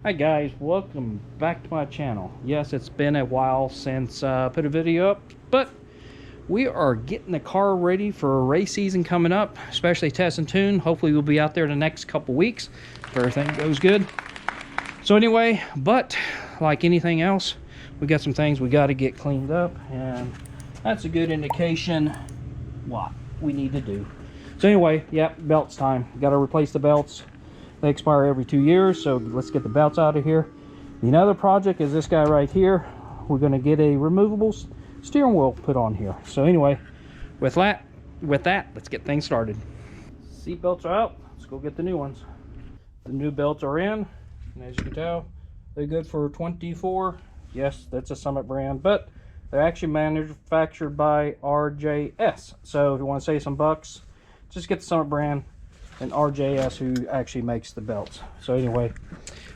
Hi guys, welcome back to my channel. Yes, it's been a while since I put a video up, but we are getting the car ready for race season coming up, especially test and tune. Hopefully we'll be out there the next couple weeks if everything goes good. So anyway, but like anything else, we got some things we got to get cleaned up, and that's a good indication what we need to do. So anyway, yeah, belts time. Got to replace the belts. They expire every 2 years, so let's get the belts out of here. The other project is this guy right here. We're going to get a removable steering wheel put on here. So anyway, with that, let's get things started. Seat belts are out. Let's go get the new ones. The new belts are in, and as you can tell, they're good for 24. Yes, that's a Summit brand, but they're actually manufactured by RJS. So if you want to save some bucks, just get the Summit brand and RJS, who actually makes the belts. So anyway,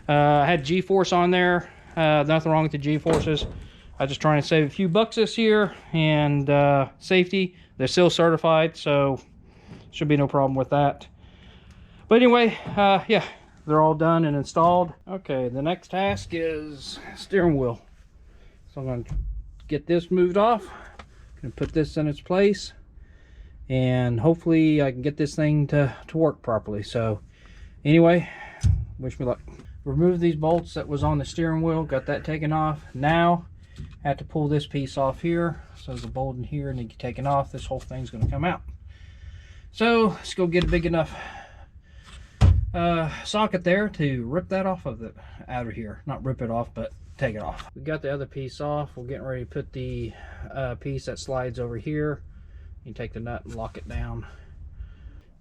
I had G-force on there. Nothing wrong with the G-forces. I'm just trying to save a few bucks this year, and safety, they're still certified, so should be no problem with that. But anyway, yeah, they're all done and installed. Okay, the next task is steering wheel. So I'm going to get this moved off. I'm going to put this in its place, and hopefully I can get this thing to work properly. So anyway, wish me luck. Remove these bolts that was on the steering wheel, got that taken off. Now I have to pull this piece off here. So there's a bolt in here and it get taken off. This whole thing's going to come out. So let's go get a big enough socket there to rip that off of it out of here. Not rip it off, but take it off. We got the other piece off. We're getting ready to put the piece that slides over here. You take the nut and lock it down.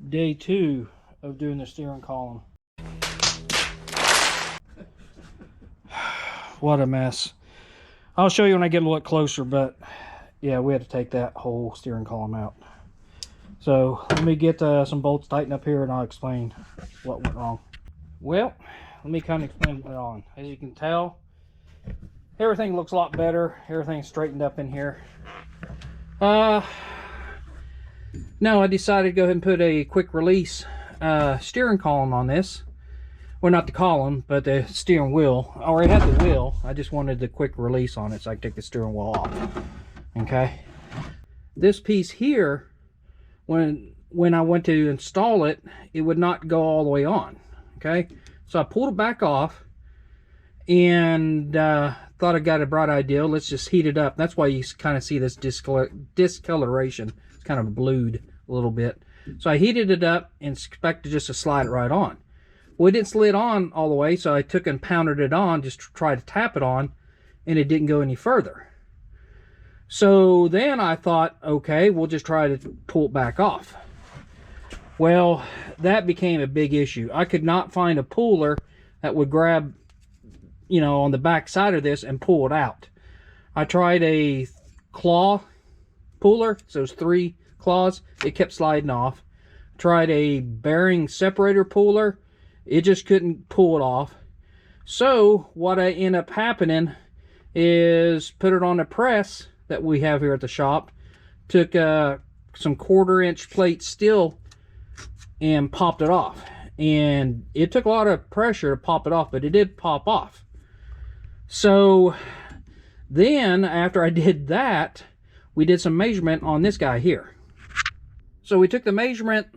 Day 2 of doing the steering column. What a mess. I'll show you when I get a little closer, but yeah, we had to take that whole steering column out. So let me get some bolts tightened up here and I'll explain what went wrong. Well, let me kind of explain what went on. As you can tell, everything looks a lot better. Everything's straightened up in here. Now I decided to go ahead and put a quick release steering column on this. Well, not the column, but the steering wheel. I already had the wheel. I just wanted the quick release on it so I could take the steering wheel off. Okay. This piece here, when I went to install it, it would not go all the way on. Okay. So I pulled it back off and thought I got a bright idea. Let's just heat it up. That's why you kind of see this discoloration. It's kind of blued a little bit. So I heated it up and expected just to slide it right on. Well, it didn't slid on all the way, so I took and pounded it on just to try to tap it on, and it didn't go any further. So then I thought, okay, we'll just try to pull it back off. Well, that became a big issue. I could not find a puller that would grab, you know, on the back side of this and pull it out. I tried a claw puller, so those 3 claws, it kept sliding off. Tried a bearing separator puller, it just couldn't pull it off. So what I end up happening is put it on a press that we have here at the shop. Took some 1/4-inch plate steel and popped it off. And it took a lot of pressure to pop it off, but it did pop off. So then after I did that, we did some measurement on this guy here. So we took the measurement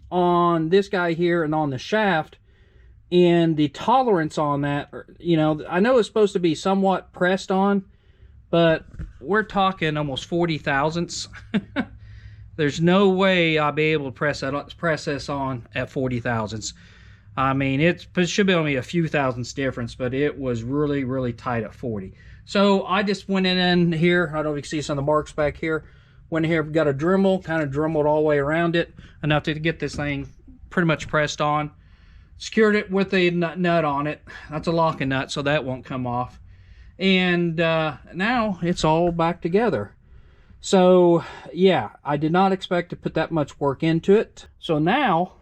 on this guy here and on the shaft, and the tolerance on that, you know, I know it's supposed to be somewhat pressed on, but we're talking almost 40 thousandths. There's no way I'll be able to press this on at 40 thousandths. I mean, it should be only a few thousandths difference, but it was really, really tight at 40. So I just went in here. I don't know if you can see some of the marks back here. Went in here, got a Dremel, kind of dremeled all the way around it, enough to get this thing pretty much pressed on. Secured it with a nut on it. That's a locking nut, so that won't come off. And now it's all back together. So yeah, I did not expect to put that much work into it. So now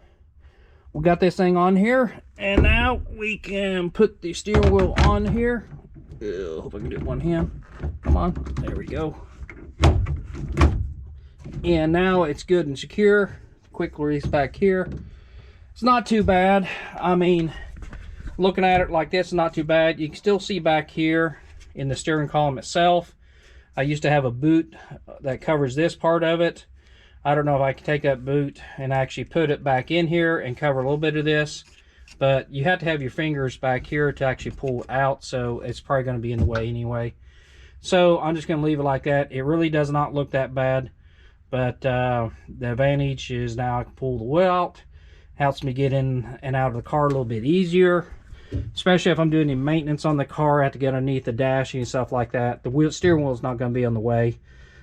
we got this thing on here, and now we can put the steering wheel on here. Hope I can do it one hand. Come on, there we go. And now it's good and secure. Quick release back here. It's not too bad. I mean, looking at it like this is not too bad. You can still see back here in the steering column itself, I used to have a boot that covers this part of it. I don't know if I can take that boot and actually put it back in here and cover a little bit of this, but you have to have your fingers back here to actually pull it out, so it's probably going to be in the way anyway. So I'm just going to leave it like that. It really does not look that bad, but the advantage is now I can pull the wheel out. Helps me get in and out of the car a little bit easier, especially if I'm doing any maintenance on the car. I have to get underneath the dash and stuff like that. The steering wheel is not going to be on the way,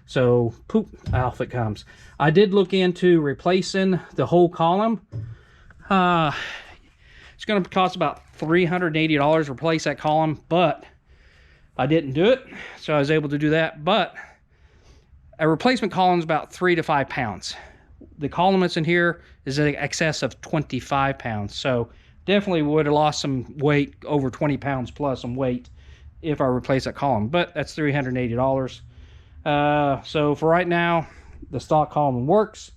so poop, off it comes. I did look into replacing the whole column. It's going to cost about $380 to replace that column, but I didn't do it, so I was able to do that. But a replacement column is about 3 to 5 pounds. The column that's in here is in excess of 25 pounds, so definitely would have lost some weight, over 20 pounds plus some weight, if I replace that column. But that's $380. So for right now, the stock column works,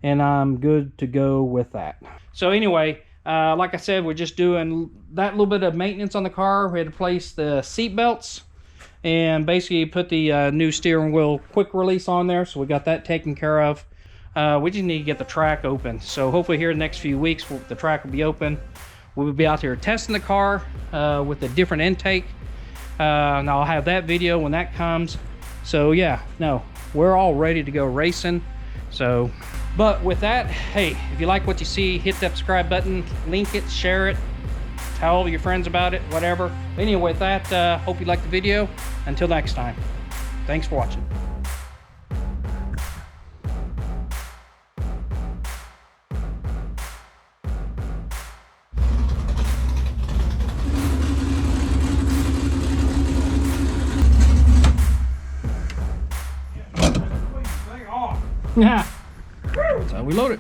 and I'm good to go with that. So anyway, like I said, we're just doing that little bit of maintenance on the car. We had to replace the seat belts and basically put the new steering wheel quick release on there, so we got that taken care of. We just need to get the track open, so hopefully here in the next few weeks the track will be open. We will be out here testing the car with a different intake, and I'll have that video when that comes. So yeah, no, we're all ready to go racing. So, but with that, hey, if you like what you see, hit that subscribe button, link it, share it, tell all your friends about it, whatever. Anyway, with that, hope you liked the video. Until next time, thanks for watching. Yeah. That's how we load it.